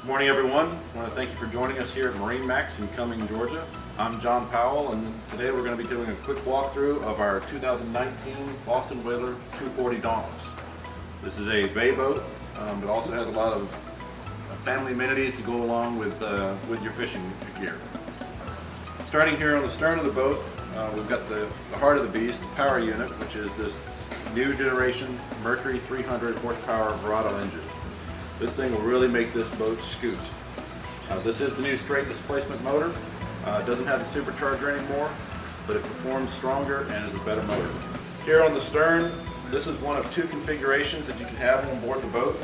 Good morning, everyone. I want to thank you for joining us here at MarineMax in Cumming, Georgia. I'm John Powell, and today we're going to be doing a quick walkthrough of our 2019 Boston Whaler 240 Dauntless. This is a bay boat, but also has a lot of family amenities to go along with your fishing gear. Starting here on the stern of the boat, we've got the heart of the beast, the power unit, which is this new generation Mercury 300 horsepower Verado engine. This thing will really make this boat scoot. This is the new straight displacement motor. It doesn't have the supercharger anymore, but it performs stronger and is a better motor. Here on the stern, this is one of two configurations that you can have on board the boat.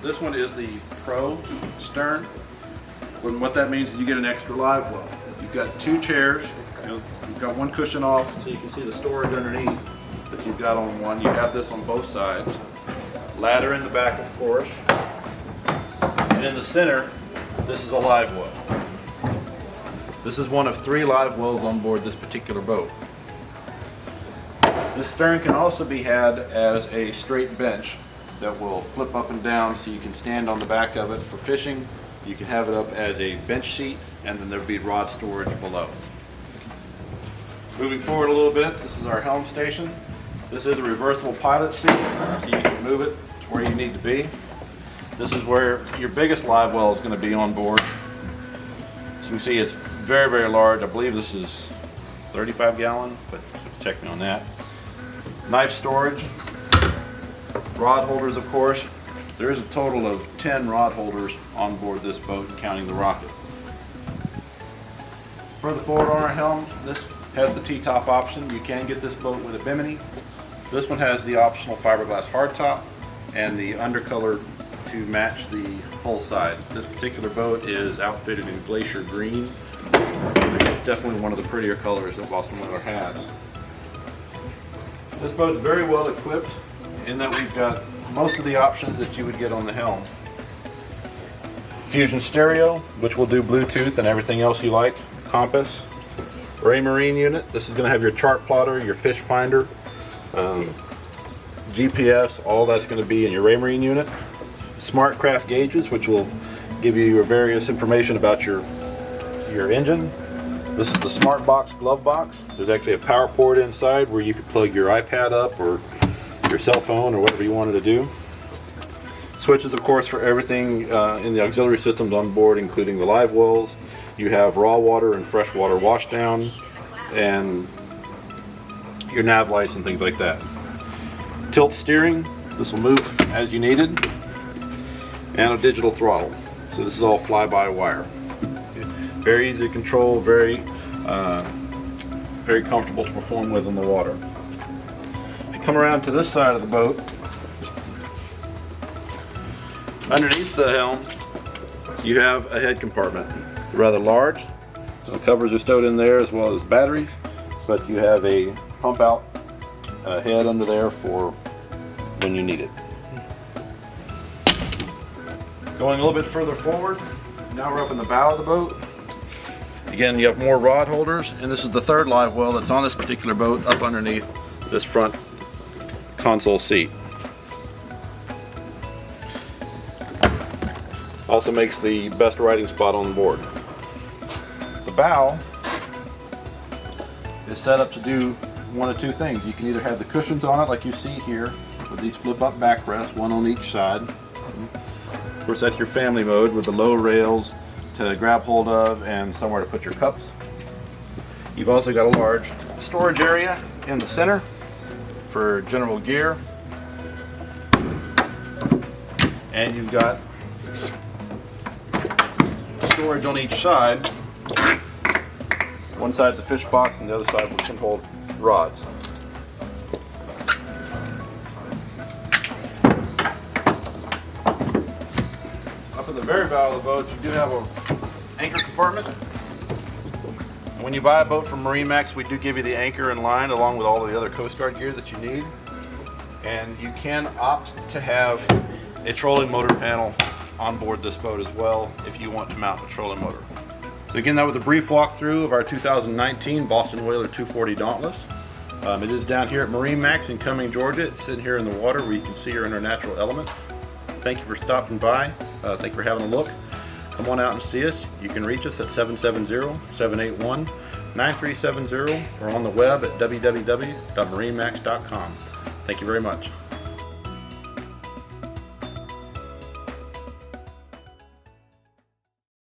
This one is the Pro stern. What that means is you get an extra live well. You've got two chairs. You've got one cushion off, so you can see the storage underneath that you've got on one. You have this on both sides. Ladder in the back, of course. And in the center, this is a live well. This is one of three live wells on board this particular boat. This stern can also be had as a straight bench that will flip up and down so you can stand on the back of it for fishing. You can have it up as a bench seat, and then there'll be rod storage below. Moving forward a little bit, this is our helm station. This is a reversible pilot seat, so you can move it to where you need to be. This is where your biggest live well is going to be on board. As you can see, it's very, very large. I believe this is 35 gallon, but check me on that. Knife storage, rod holders, of course. There is a total of 10 rod holders on board this boat, counting the rocket. Further forward on our helm, this has the T-top option. You can get this boat with a bimini. This one has the optional fiberglass hardtop and the undercolor to match the hull side. This particular boat is outfitted in glacier green. It's definitely one of the prettier colors that Boston Whaler has. This boat is very well equipped in that we've got most of the options that you would get on the helm. Fusion stereo, which will do Bluetooth and everything else you like. Compass. Marine unit. This is going to have your chart plotter, your fish finder, GPS, all that's going to be in your Marine unit. Smart craft gauges, which will give you your various information about your engine. This is the Smart Box glove box. There's actually a power port inside where you can plug your iPad up or your cell phone or whatever you wanted to do. Switches, of course, for everything in the auxiliary systems on board, including the live wells. You have raw water and freshwater washdown, and your nav lights and things like that. Tilt steering, this will move as you needed, and a digital throttle. So this is all fly-by-wire. Very easy to control, very comfortable to perform with in the water. If you come around to this side of the boat, underneath the helm, you have a head compartment. Rather large. The covers are stowed in there as well as batteries, but you have a pump out head under there for when you need it. Going a little bit further forward, now we're up in the bow of the boat. Again, you have more rod holders, and this is the third live well that's on this particular boat up underneath this front console seat. Also makes the best riding spot on board. The bow is set up to do one of two things. You can either have the cushions on it like you see here with these flip up backrests, one on each side. Of course, that's your family mode with the low rails to grab hold of and somewhere to put your cups. You've also got a large storage area in the center for general gear, and you've got storage on each side. One side's a fish box and the other side can hold rods. Up in the very bow of the boat, you do have an anchor compartment. And when you buy a boat from MarineMax, we do give you the anchor and line along with all of the other Coast Guard gear that you need. And you can opt to have a trolling motor panel on board this boat as well if you want to mount a trolling motor. So again, that was a brief walkthrough of our 2019 Boston Whaler 240 Dauntless. It is down here at MarineMax in Cumming, Georgia. It's sitting here in the water where you can see her in her natural element. thank you for stopping by. Thank you for having a look. Come on out and see us. You can reach us at 770-781-9370 or on the web at www.marinemax.com. Thank you very much.